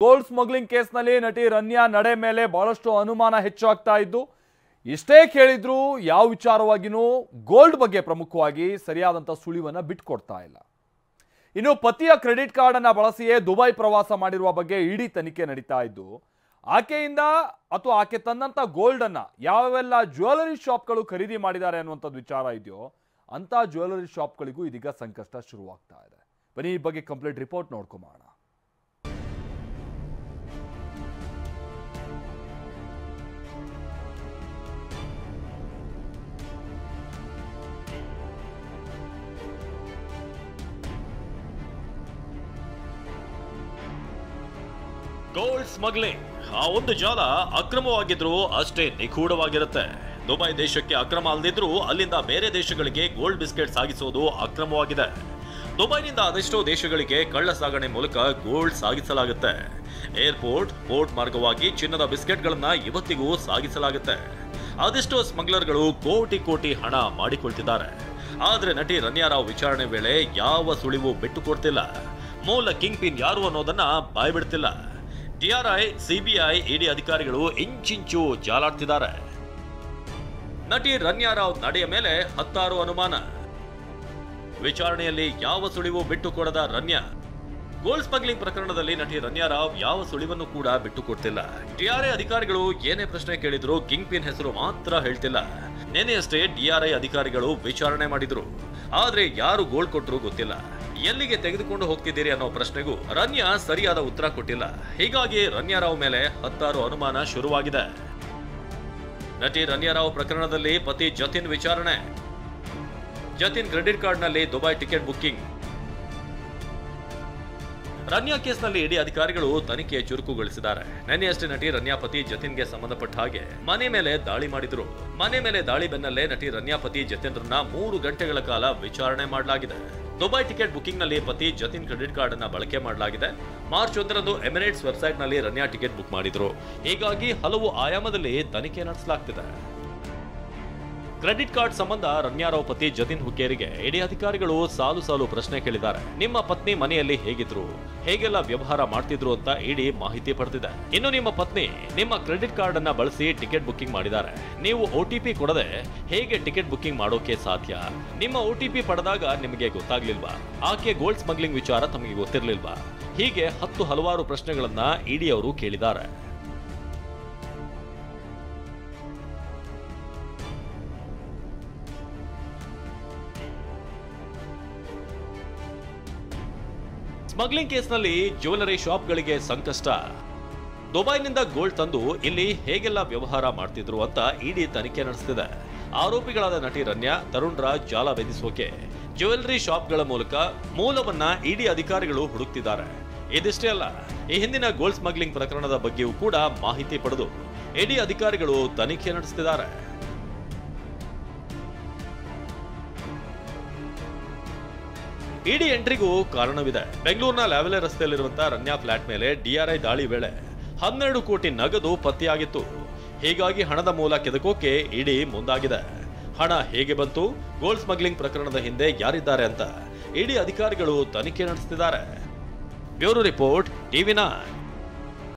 Gold smuggling ಕೇಸ್ನಲ್ಲಿ ನಟಿ ರನ್ಯಾ ನಡೆ ಮೇಲೆ ಬಹಳಷ್ಟು ಅನುಮಾನ ಹೆಚ್ಚಾಗ್ತಾ ಇದ್ದು ಇಷ್ಟೇ ಕೇಳಿದ್ರು ಯಾವ ವಿಚಾರವಾಗಿನೂ ಗೋಲ್ಡ್ ಬಗ್ಗೆ ಪ್ರಮುಖವಾಗಿ ಸರಿಯಾದಂತ ಸುಳಿವನ್ನ ಬಿಟ್ಕೊಡ್ತಾ ಇಲ್ಲ. ಇನ್ನು ಪತಿಯ ಕ್ರೆಡಿಟ್ ಕಾರ್ಡ್ ಅನ್ನು ಬಳಸಿಯೇ ದುಬೈ ಪ್ರವಾಸ ಮಾಡಿರುವ ಬಗ್ಗೆ ಇಡಿ ತನಿಖೆ ನಡೀತಾ ಇದ್ದು ಆಕೆಯಿಂದ ಅಥವಾ ಆಕೆ ತನ್ನಂತ ಗೋಲ್ಡ್ ಅನ್ನ ಯಾವೆಲ್ಲ ಜ್ಯುವೆಲರಿ ಶಾಪ್ಗಳು ಖರೀದಿ ಮಾಡಿದ್ದಾರೆ ಅನ್ನುವಂಥದ್ದು ವಿಚಾರ ಇದೆಯೋ ಅಂತ ಜ್ಯುವೆಲರಿ ಶಾಪ್ಗಳಿಗೂ ಇದೀಗ ಸಂಕಷ್ಟ ಶುರುವಾಗ್ತಾ ಇದೆ. ಬನ್ನಿ ಈ ಬಗ್ಗೆ ಕಂಪ್ಲೀಟ್ ರಿಪೋರ್ಟ್ ನೋಡ್ಕೊಂಬೋಣ. ಗೋಲ್ಡ್ ಸ್ಮಗ್ಲಿಂಗ್ ಆ ಒಂದು ಜಾಲ ಅಕ್ರಮವಾಗಿದ್ರು ಅಷ್ಟೇ ನಿಗೂಢವಾಗಿರುತ್ತೆ. ದುಬೈ ದೇಶಕ್ಕೆ ಅಕ್ರಮ ಅಲ್ಲದಿದ್ರು ಅಲ್ಲಿಂದ ಬೇರೆ ದೇಶಗಳಿಗೆ ಗೋಲ್ಡ್ ಬಿಸ್ಕೆಟ್ ಸಾಗಿಸೋದು ಅಕ್ರಮವಾಗಿದೆ. ದುಬೈನಿಂದ ಅದೆಷ್ಟೋ ದೇಶಗಳಿಗೆ ಕಳ್ಳ ಸಾಗಣೆ ಮೂಲಕ ಗೋಲ್ಡ್ ಸಾಗಿಸಲಾಗುತ್ತೆ. ಏರ್ಪೋರ್ಟ್, ಪೋರ್ಟ್ ಮಾರ್ಗವಾಗಿ ಚಿನ್ನದ ಬಿಸ್ಕೆಟ್ಗಳನ್ನ ಇವತ್ತಿಗೂ ಸಾಗಿಸಲಾಗುತ್ತೆ. ಅದೆಷ್ಟೋ ಸ್ಮಗ್ಲರ್ಗಳು ಕೋಟಿ ಕೋಟಿ ಹಣ ಮಾಡಿಕೊಳ್ತಿದ್ದಾರೆ. ಆದ್ರೆ ನಟಿ ರನ್ಯಾ ರಾವ್ ವಿಚಾರಣೆ ವೇಳೆ ಯಾವ ಸುಳಿವು ಬಿಟ್ಟುಕೊಡ್ತಿಲ್ಲ. ಮೂಲ ಕಿಂಗ್ ಪಿನ್ ಯಾರು ಅನ್ನೋದನ್ನ ಬಾಯ್ಬಿಡ್ತಿಲ್ಲ. ಟಿಆರ್ಐ, ಸಿಬಿಐ, ಇಡಿ ಅಧಿಕಾರಿಗಳು ಇಂಚಿಂಚು ಜಾಲಾಡ್ತಿದ್ದಾರೆ. ನಟಿ ರನ್ಯಾ ರಾವ್ ನಡೆಯ ಮೇಲೆ ಹತ್ತಾರು ಅನುಮಾನ. ವಿಚಾರಣೆಯಲ್ಲಿ ಯಾವ ಸುಳಿವು ಬಿಟ್ಟುಕೊಡದ ರನ್ಯಾ. ಗೋಲ್ಡ್ ಸ್ಮಗ್ಲಿಂಗ್ ಪ್ರಕರಣದಲ್ಲಿ ನಟಿ ರನ್ಯಾ ರಾವ್ ಯಾವ ಸುಳಿವನ್ನು ಕೂಡ ಬಿಟ್ಟುಕೊಡ್ತಿಲ್ಲ. ಟಿಆರ್ಐ ಅಧಿಕಾರಿಗಳು ಏನೇ ಪ್ರಶ್ನೆ ಕೇಳಿದ್ರು ಕಿಂಗ್ ಪಿನ್ ಹೆಸರು ಮಾತ್ರ ಹೇಳ್ತಿಲ್ಲ. ನೆನೆಯಷ್ಟೇ ಟಿಆರ್ಐ ಅಧಿಕಾರಿಗಳು ವಿಚಾರಣೆ ಮಾಡಿದ್ರು. ಆದ್ರೆ ಯಾರು ಗೋಲ್ಡ್ ಕೊಟ್ಟರು ಗೊತ್ತಿಲ್ಲ. ಎಲ್ಲಿಗೆ ತೆಗೆದುಕೊಂಡು ಹೋಗ್ತಿದ್ದೀರಿ ಅನ್ನೋ ಪ್ರಶ್ನೆಗೂ ರನ್ಯಾ ಸರಿಯಾದ ಉತ್ತರ ಕೊಟ್ಟಿಲ್ಲ. ಹೀಗಾಗಿ ರನ್ಯಾ ರಾವ್ ಮೇಲೆ ಹತ್ತಾರು ಅನುಮಾನ ಶುರುವಾಗಿದೆ. ನಟಿ ರನ್ಯಾ ರಾವ್ ಪ್ರಕರಣದಲ್ಲಿ ಪತಿ ಜತಿನ್ ವಿಚಾರಣೆ. ಜತಿನ್ ಕ್ರೆಡಿಟ್ ಕಾರ್ಡ್ ನಲ್ಲಿ ದುಬೈ ಟಿಕೆಟ್ ಬುಕ್ಕಿಂಗ್. ರನ್ಯಾ ಕೇಸ್ನಲ್ಲಿ ಇಡಿ ಅಧಿಕಾರಿಗಳು ತನಿಖೆ ಚುರುಕುಗೊಳಿಸಿದ್ದಾರೆ. ನಿನ್ನೆಯಷ್ಟೇ ನಟಿ ರನ್ಯಾ ಪತಿ ಜತಿನ್ಗೆ ಸಂಬಂಧಪಟ್ಟ ಹಾಗೆ ಮನೆ ಮೇಲೆ ದಾಳಿ ಮಾಡಿದ್ರು. ಮನೆ ಮೇಲೆ ದಾಳಿ ಬೆನ್ನಲ್ಲೇ ನಟಿ ರನ್ಯಾ ಪತಿ ಜತಿನ್ರನ್ನ 3 ಗಂಟೆಗಳ ಕಾಲ ವಿಚಾರಣೆ ಮಾಡಲಾಗಿದೆ. ದುಬೈ ಟಿಕೆಟ್ ಬುಕಿಂಗ್ ನಲ್ಲಿ ಪತಿ ಜತಿನ್ ಕ್ರೆಡಿಟ್ ಕಾರ್ಡ್ ಅನ್ನ ಬಳಕೆ ಮಾಡಲಾಗಿದೆ. ಮಾರ್ಚ್ 1ರಂದು ಎಮಿರೇಟ್ಸ್ ವೆಬ್ಸೈಟ್ ನಲ್ಲಿ ರನ್ಯಾ ಟಿಕೆಟ್ ಬುಕ್ ಮಾಡಿದ್ರು. ಹೀಗಾಗಿ ಹಲವು ಆಯಾಮದಲ್ಲಿ ತನಿಖೆ ನಡೆಸಲಾಗ್ತಿದೆ. ಕ್ರೆಡಿಟ್ ಕಾರ್ಡ್ ಸಂಬಂಧ ರನ್ಯಾ ರಾವ್ ಪತಿ ಜತಿನ್ ಹುಕ್ಕೇರಿಗೆ ಇಡಿ ಅಧಿಕಾರಿಗಳು ಸಾಲು ಪ್ರಶ್ನೆ ಕೇಳಿದ್ದಾರೆ. ನಿಮ್ಮ ಪತ್ನಿ ಮನೆಯಲ್ಲಿ ಹೇಗಿದ್ರು, ಹೇಗೆಲ್ಲ ವ್ಯವಹಾರ ಮಾಡ್ತಿದ್ರು ಅಂತ ಇಡಿ ಮಾಹಿತಿ ಪಡೆದಿದೆ. ಇನ್ನು ನಿಮ್ಮ ಪತ್ನಿ ನಿಮ್ಮ ಕ್ರೆಡಿಟ್ ಕಾರ್ಡ್ ಅನ್ನ ಬಳಸಿ ಟಿಕೆಟ್ ಬುಕಿಂಗ್ ಮಾಡಿದ್ದಾರೆ. ನೀವು OTP ಕೊಡದೆ ಹೇಗೆ ಟಿಕೆಟ್ ಬುಕಿಂಗ್ ಮಾಡೋಕೆ ಸಾಧ್ಯ? ನಿಮ್ಮ OTP ಪಡೆದಾಗ ನಿಮಗೆ ಗೊತ್ತಾಗ್ಲಿಲ್ವಾ? ಆಕೆ ಗೋಲ್ಡ್ ಸ್ಮಗ್ಲಿಂಗ್ ವಿಚಾರ ತಮಗೆ ಗೊತ್ತಿರಲಿಲ್ವಾ? ಹೀಗೆ ಹಲವಾರು ಪ್ರಶ್ನೆಗಳನ್ನ ಇಡಿ ಅವರು ಕೇಳಿದ್ದಾರೆ. ಸ್ಮಗ್ಲಿಂಗ್ ಕೇಸ್ನಲ್ಲಿ ಜ್ಯುವೆಲರಿ ಶಾಪ್ಗಳಿಗೆ ಸಂಕಷ್ಟ. ದುಬೈನಿಂದ ಗೋಲ್ಡ್ ತಂದು ಇಲ್ಲಿ ಹೇಗೆಲ್ಲ ವ್ಯವಹಾರ ಮಾಡ್ತಿದ್ರು ಅಂತ ಇಡಿ ತನಿಖೆ ನಡೆಸುತ್ತಿದೆ. ಆರೋಪಿಗಳಾದ ನಟಿ ರನ್ಯಾ, ತರುಣ್ ರಾಜ್ ಜಾಲ ಭೇದಿಸೋಕೆ ಜ್ಯುವೆಲರಿ ಶಾಪ್ಗಳ ಮೂಲಕ ಮೂಲವನ್ನ ಇಡಿ ಅಧಿಕಾರಿಗಳು ಹುಡುಕ್ತಿದ್ದಾರೆ. ಇದಿಷ್ಟೇ ಅಲ್ಲ, ಈ ಹಿಂದಿನ ಗೋಲ್ಡ್ ಸ್ಮಗ್ಲಿಂಗ್ ಪ್ರಕರಣದ ಬಗ್ಗೆಯೂ ಕೂಡ ಮಾಹಿತಿ ಪಡೆದು ಇಡಿ ಅಧಿಕಾರಿಗಳು ತನಿಖೆ ನಡೆಸುತ್ತಿದ್ದಾರೆ. ಇಡಿ ಎಂಟ್ರಿಗೂ ಕಾರಣವಿದೆ. ಬೆಂಗಳೂರಿನ ಲ್ಯಾವೆಲೆ ರಸ್ತೆಯಲ್ಲಿರುವಂತಹ ರನ್ಯಾ ಫ್ಲಾಟ್ ಮೇಲೆ ಡಿಆರ್ಐ ದಾಳಿ ವೇಳೆ 12 ಕೋಟಿ ನಗದು ಪತ್ತೆಯಾಗಿತ್ತು. ಹೀಗಾಗಿ ಹಣದ ಮೂಲ ಕೆದಕೋಕೆ ಇಡಿ ಮುಂದಾಗಿದೆ. ಹಣ ಹೇಗೆ ಬಂತು, ಗೋಲ್ಡ್ ಸ್ಮಗ್ಲಿಂಗ್ ಪ್ರಕರಣದ ಹಿಂದೆ ಯಾರಿದ್ದಾರೆ ಅಂತ ಇಡಿ ಅಧಿಕಾರಿಗಳು ತನಿಖೆ ನಡೆಸುತ್ತಿದ್ದಾರೆ. Bureau report, TV9.